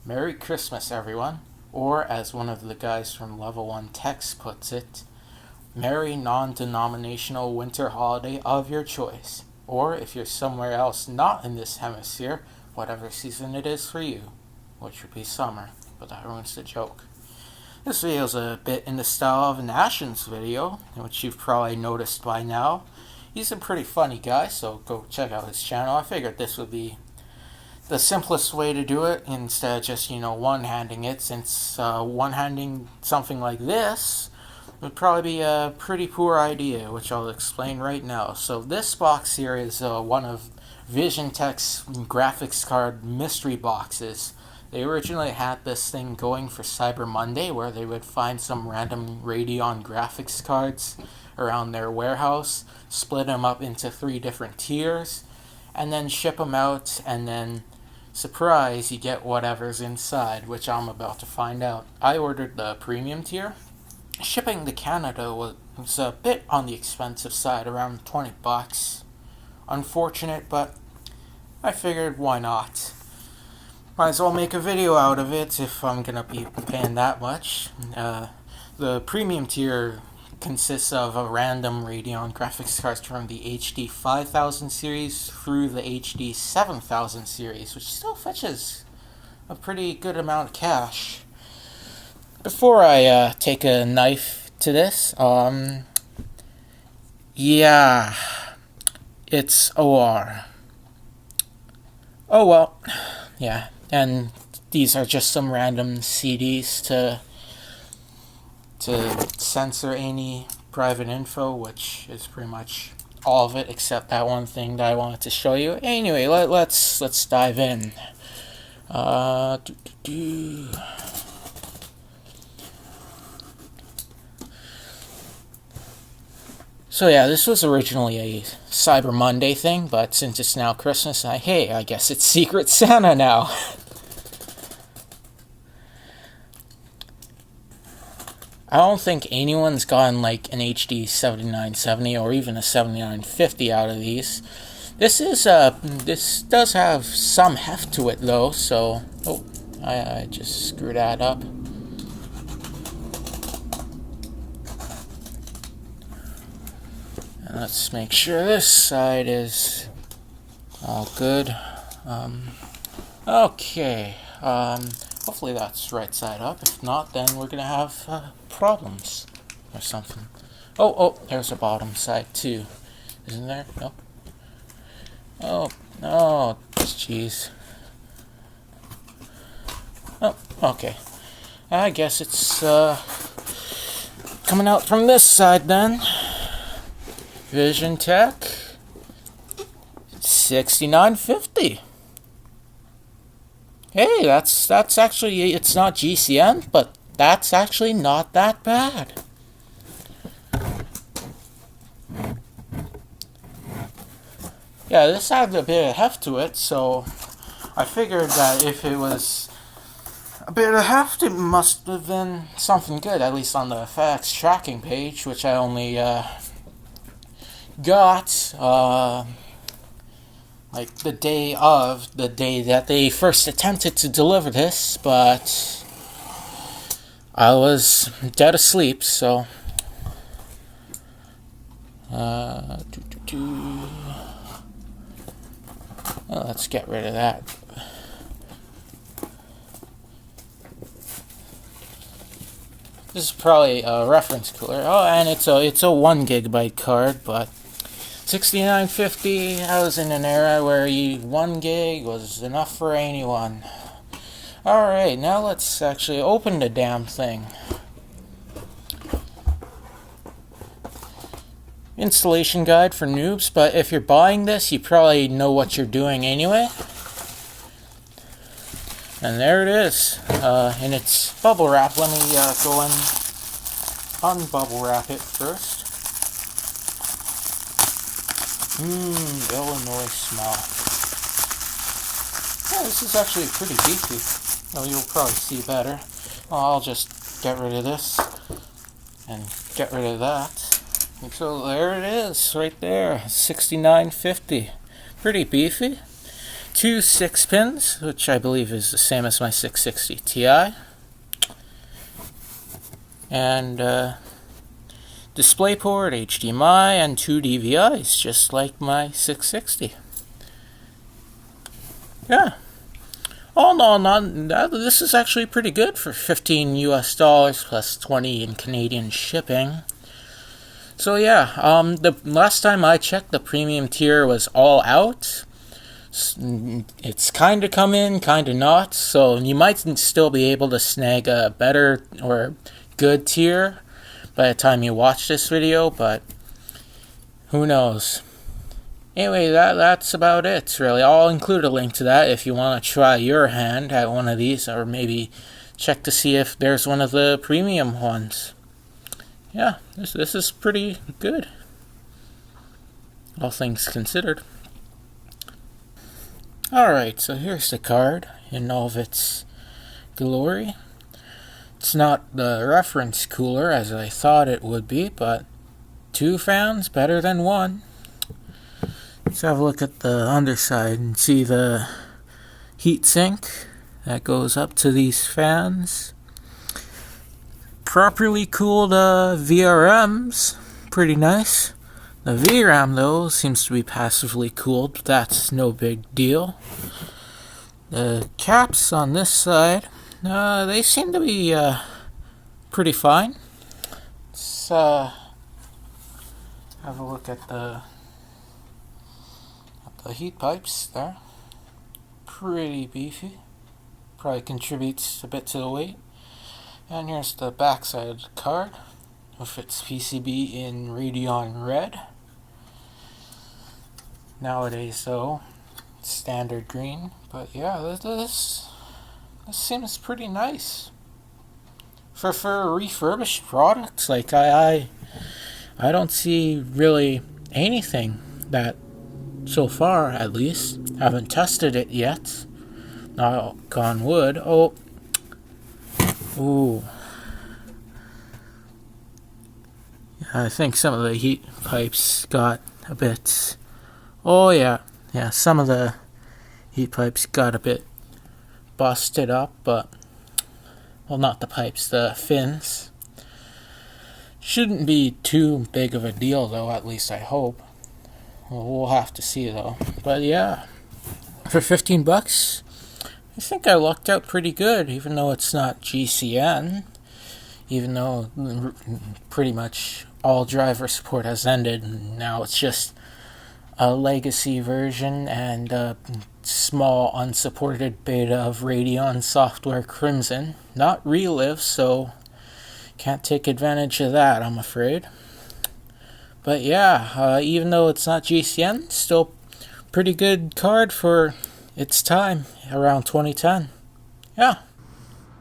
Merry Christmas, everyone. Or, as one of the guys from Level 1 Text puts it, Merry non-denominational winter holiday of your choice. Or, if you're somewhere else not in this hemisphere, whatever season it is for you, which would be summer, but that ruins the joke. This video is a bit in the style of an Ashen's video, which you've probably noticed by now. He's a pretty funny guy, so go check out his channel. I figured this would be the simplest way to do it instead of just, one-handing it, since one-handing something like this would probably be a pretty poor idea, which I'll explain right now. So this box here is one of VisionTek's graphics card mystery boxes. They originally had this thing going for Cyber Monday, where they would find some random Radeon graphics cards around their warehouse, split them up into 3 different tiers, and then ship them out, and then surprise, you get whatever's inside, which I'm about to find out. I ordered the premium tier. Shipping to Canada was a bit on the expensive side, around 20 bucks. Unfortunate, but I figured why not. Might as well make a video out of it if I'm gonna be paying that much. The premium tier consists of a random Radeon graphics cards from the HD 5000 series through the HD 7000 series, which still fetches a pretty good amount of cash. Before I take a knife to this, yeah, it's OR. Oh well, yeah, and these are just some random CDs to censor any private info, which is pretty much all of it except that one thing that I wanted to show you. Anyway, let's dive in. So yeah, this was originally a Cyber Monday thing, but since it's now Christmas, I guess it's Secret Santa now. I don't think anyone's gotten like an HD 7970 or even a 7950 out of these. This does have some heft to it though, so I just screwed that up. And let's make sure this side is all good. Okay. Hopefully that's right side up. If not, then we're gonna have problems or something. Oh, there's a bottom side too. Isn't there? No. Oh, jeez. Oh, okay. I guess it's coming out from this side then. VisionTek 6950. Hey, that's actually, it's not GCN, but that's actually not that bad. Yeah, this had a bit of heft to it, so I figured that if it was a bit of heft, it must have been something good, at least on the FedEx tracking page, which I only got like the day that they first attempted to deliver this, but I was dead asleep, so let's get rid of that. This is probably a reference cooler. Oh, and it's a 1 gigabyte card, but 6950, I was in an era where 1 gig was enough for anyone. Alright, now let's actually open the damn thing. Installation guide for noobs, but if you're buying this, you probably know what you're doing anyway. And there it is. And it's bubble wrap. Let me go and unbubble wrap it first. Illinois smell. Yeah, this is actually pretty beefy. You'll probably see better. I'll just get rid of this and get rid of that. And so there it is, right there, 6950. Pretty beefy. two 6-pins, which I believe is the same as my 660 Ti, and DisplayPort, HDMI, and two DVIs, just like my 660. Yeah. Oh no, this is actually pretty good for $15 US plus 20 in Canadian shipping. So yeah, the last time I checked, the premium tier was all out. It's kind of come in, kind of not. So you might still be able to snag a better or good tier by the time you watch this video, but who knows. Anyway, that's about it, really. I'll include a link to that if you want to try your hand at one of these, or maybe check to see if there's one of the premium ones. Yeah, this is pretty good, all things considered. Alright, so here's the card in all of its glory. It's not the reference cooler as I thought it would be, but 2 fans better than 1. Let's have a look at the underside and see the heatsink that goes up to these fans. Properly cooled VRMs, pretty nice. The VRAM though seems to be passively cooled, but that's no big deal. The caps on this side, they seem to be pretty fine. Let's have a look at the heat pipes there. Pretty beefy. Probably contributes a bit to the weight. And here's the back side of the card with its PCB in Radeon Red. Nowadays though, it's standard green. But yeah, this seems pretty nice. For a refurbished product, like I don't see really anything that, so far at least, haven't tested it yet. Knock on wood. Oh. Ooh. I think some of the heat pipes got a bit... Oh yeah. Yeah, some of the heat pipes got a bit busted up, but... Well, not the pipes, the fins. Shouldn't be too big of a deal though, at least I hope. Well, we'll have to see though. But yeah, for $15, I think I lucked out pretty good, even though it's not GCN. Even though pretty much all driver support has ended, and now it's just a legacy version and a small unsupported beta of Radeon software Crimson. Not Relive, so can't take advantage of that, I'm afraid. But yeah, even though it's not GCN, still pretty good card for its time, around 2010. Yeah.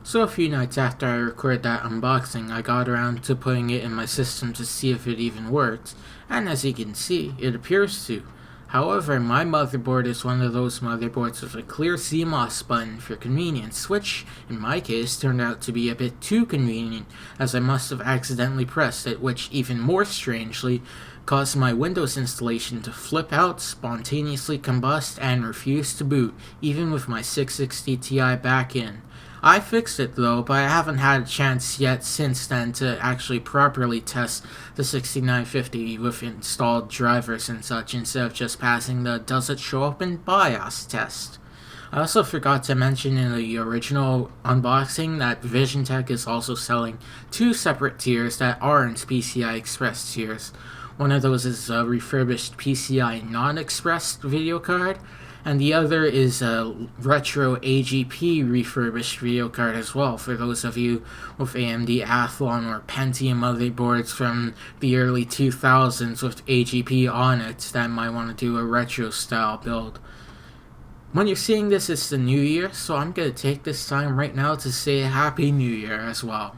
So a few nights after I recorded that unboxing, I got around to putting it in my system to see if it even worked, and as you can see, it appears to. However, my motherboard is one of those motherboards with a clear CMOS button for convenience, which, in my case, turned out to be a bit too convenient, as I must have accidentally pressed it, which, even more strangely, caused my Windows installation to flip out, spontaneously combust, and refuse to boot, even with my 660 Ti back in. I fixed it though, but I haven't had a chance yet since then to actually properly test the 6950 with installed drivers and such, instead of just passing the does it show up in BIOS test. I also forgot to mention in the original unboxing that VisionTek is also selling 2 separate tiers that aren't PCI Express tiers. One of those is a refurbished PCI non-express video card, and the other is a retro AGP refurbished video card as well, for those of you with AMD Athlon or Pentium motherboards from the early 2000s with AGP on it that might want to do a retro style build. When you're seeing this, it's the new year, so I'm going to take this time right now to say Happy New Year as well.